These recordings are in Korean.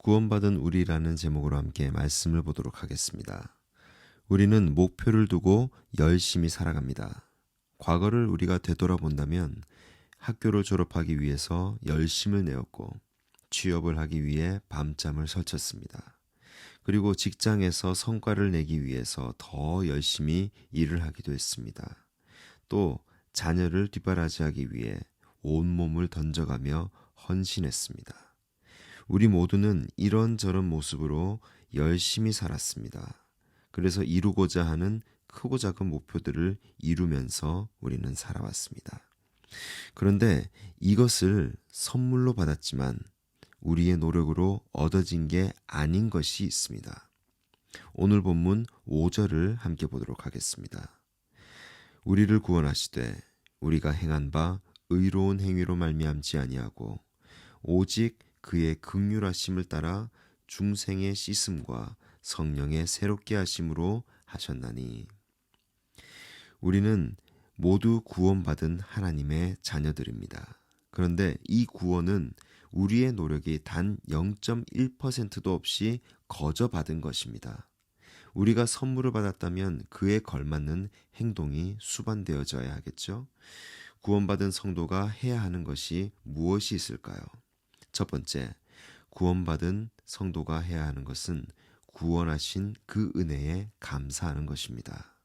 구원받은 우리라는 제목으로 함께 말씀을 보도록 하겠습니다. 우리는 목표를 두고 열심히 살아갑니다. 과거를 우리가 되돌아본다면 학교를 졸업하기 위해서 열심을 내었고 취업을 하기 위해 밤잠을 설쳤습니다. 그리고 직장에서 성과를 내기 위해서 더 열심히 일을 하기도 했습니다. 또 자녀를 뒷바라지하기 위해 온몸을 던져가며 헌신했습니다. 우리 모두는 이런저런 모습으로 열심히 살았습니다. 그래서 이루고자 하는 크고 작은 목표들을 이루면서 우리는 살아왔습니다. 그런데 이것을 선물로 받았지만 우리의 노력으로 얻어진 게 아닌 것이 있습니다. 오늘 본문 5절을 함께 보도록 하겠습니다. 우리를 구원하시되 우리가 행한 바 의로운 행위로 말미암지 아니하고 오직 그의 긍휼하심을 따라 중생의 씻음과 성령의 새롭게 하심으로 하셨나니. 우리는 모두 구원받은 하나님의 자녀들입니다. 그런데 이 구원은 우리의 노력이 단 0.1%도 없이 거저 받은 것입니다. 우리가 선물을 받았다면 그에 걸맞는 행동이 수반되어져야 하겠죠. 구원받은 성도가 해야 하는 것이 무엇이 있을까요? 첫 번째, 구원받은 성도가 해야 하는 것은 구원하신 그 은혜에 감사하는 것입니다.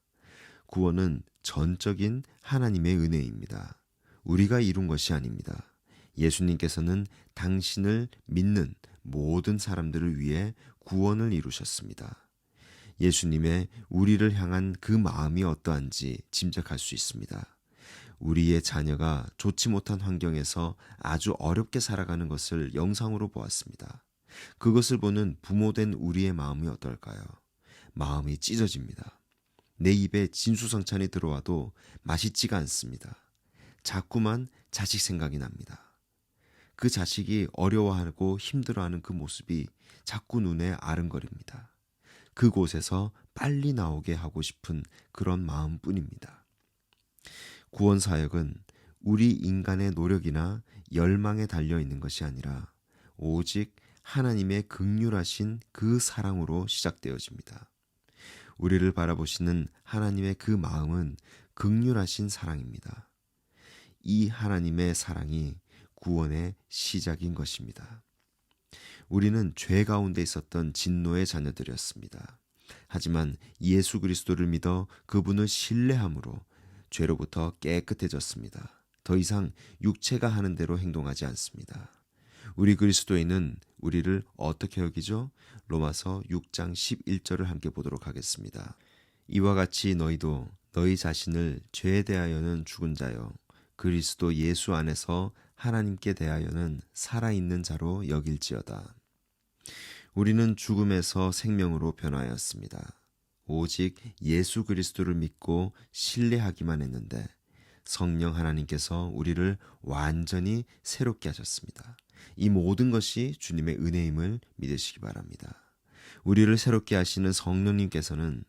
구원은 전적인 하나님의 은혜입니다. 우리가 이룬 것이 아닙니다. 예수님께서는 당신을 믿는 모든 사람들을 위해 구원을 이루셨습니다. 예수님의 우리를 향한 그 마음이 어떠한지 짐작할 수 있습니다. 우리의 자녀가 좋지 못한 환경에서 아주 어렵게 살아가는 것을 영상으로 보았습니다. 그것을 보는 부모된 우리의 마음이 어떨까요? 마음이 찢어집니다. 내 입에 진수성찬이 들어와도 맛있지가 않습니다. 자꾸만 자식 생각이 납니다. 그 자식이 어려워하고 힘들어하는 그 모습이 자꾸 눈에 아른거립니다. 그곳에서 빨리 나오게 하고 싶은 그런 마음뿐입니다. 구원 사역은 우리 인간의 노력이나 열망에 달려 있는 것이 아니라 오직 하나님의 긍휼하신 그 사랑으로 시작되어집니다. 우리를 바라보시는 하나님의 그 마음은 긍휼하신 사랑입니다. 이 하나님의 사랑이 구원의 시작인 것입니다. 우리는 죄 가운데 있었던 진노의 자녀들이었습니다. 하지만 예수 그리스도를 믿어 그분을 신뢰함으로 죄로부터 깨끗해졌습니다. 더 이상 육체가 하는 대로 행동하지 않습니다. 우리 그리스도인은 우리를 어떻게 여기죠? 로마서 6장 11절을 함께 보도록 하겠습니다. 이와 같이 너희도 너희 자신을 죄에 대하여는 죽은 자요 그리스도 예수 안에서 하나님께 대하여는 살아있는 자로 여길지어다. 우리는 죽음에서 생명으로 변화하였습니다. 오직 예수 그리스도를 믿고 신뢰하기만 했는데 성령 하나님께서 우리를 완전히 새롭게 하셨습니다. 이 모든 것이 주님의 은혜임을 믿으시기 바랍니다. 우리를 새롭게 하시는 성령님께서는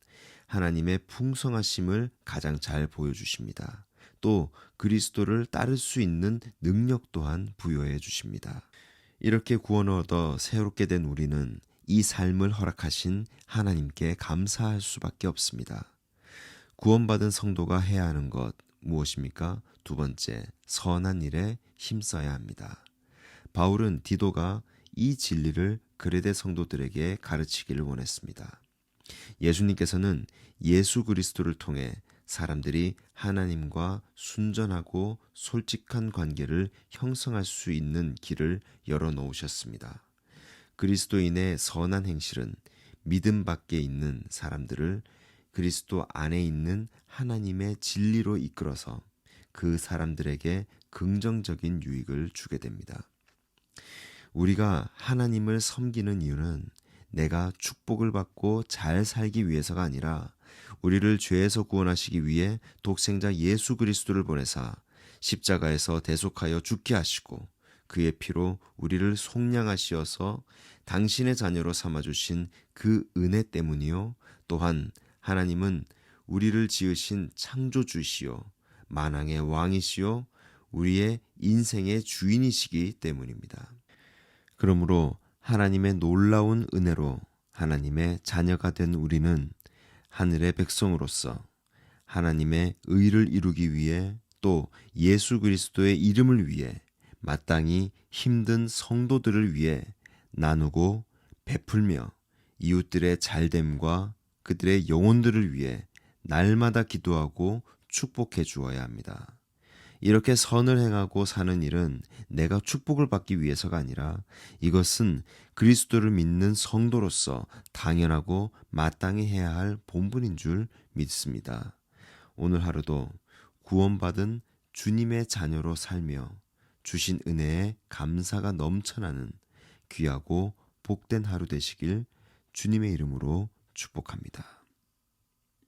하나님의 풍성하심을 가장 잘 보여주십니다. 또 그리스도를 따를 수 있는 능력 또한 부여해 주십니다. 이렇게 구원을 얻어 새롭게 된 우리는 이 삶을 허락하신 하나님께 감사할 수밖에 없습니다. 구원받은 성도가 해야 하는 것 무엇입니까? 두 번째, 선한 일에 힘써야 합니다. 바울은 디도가 이 진리를 그레데 성도들에게 가르치기를 원했습니다. 예수님께서는 예수 그리스도를 통해 사람들이 하나님과 순전하고 솔직한 관계를 형성할 수 있는 길을 열어놓으셨습니다. 그리스도인의 선한 행실은 믿음 밖에 있는 사람들을 그리스도 안에 있는 하나님의 진리로 이끌어서 그 사람들에게 긍정적인 유익을 주게 됩니다. 우리가 하나님을 섬기는 이유는 내가 축복을 받고 잘 살기 위해서가 아니라 우리를 죄에서 구원하시기 위해 독생자 예수 그리스도를 보내사 십자가에서 대속하여 죽게 하시고 그의 피로 우리를 속량하시어서 당신의 자녀로 삼아주신 그 은혜 때문이요. 또한 하나님은 우리를 지으신 창조주시요 만왕의 왕이시요 우리의 인생의 주인이시기 때문입니다. 그러므로 하나님의 놀라운 은혜로 하나님의 자녀가 된 우리는 하늘의 백성으로서 하나님의 의를 이루기 위해 또 예수 그리스도의 이름을 위해 마땅히 힘든 성도들을 위해 나누고 베풀며 이웃들의 잘됨과 그들의 영혼들을 위해 날마다 기도하고 축복해 주어야 합니다. 이렇게 선을 행하고 사는 일은 내가 축복을 받기 위해서가 아니라 이것은 그리스도를 믿는 성도로서 당연하고 마땅히 해야 할 본분인 줄 믿습니다. 오늘 하루도 구원받은 주님의 자녀로 살며 주신 은혜에 감사가 넘쳐나는 귀하고 복된 하루 되시길 주님의 이름으로 축복합니다.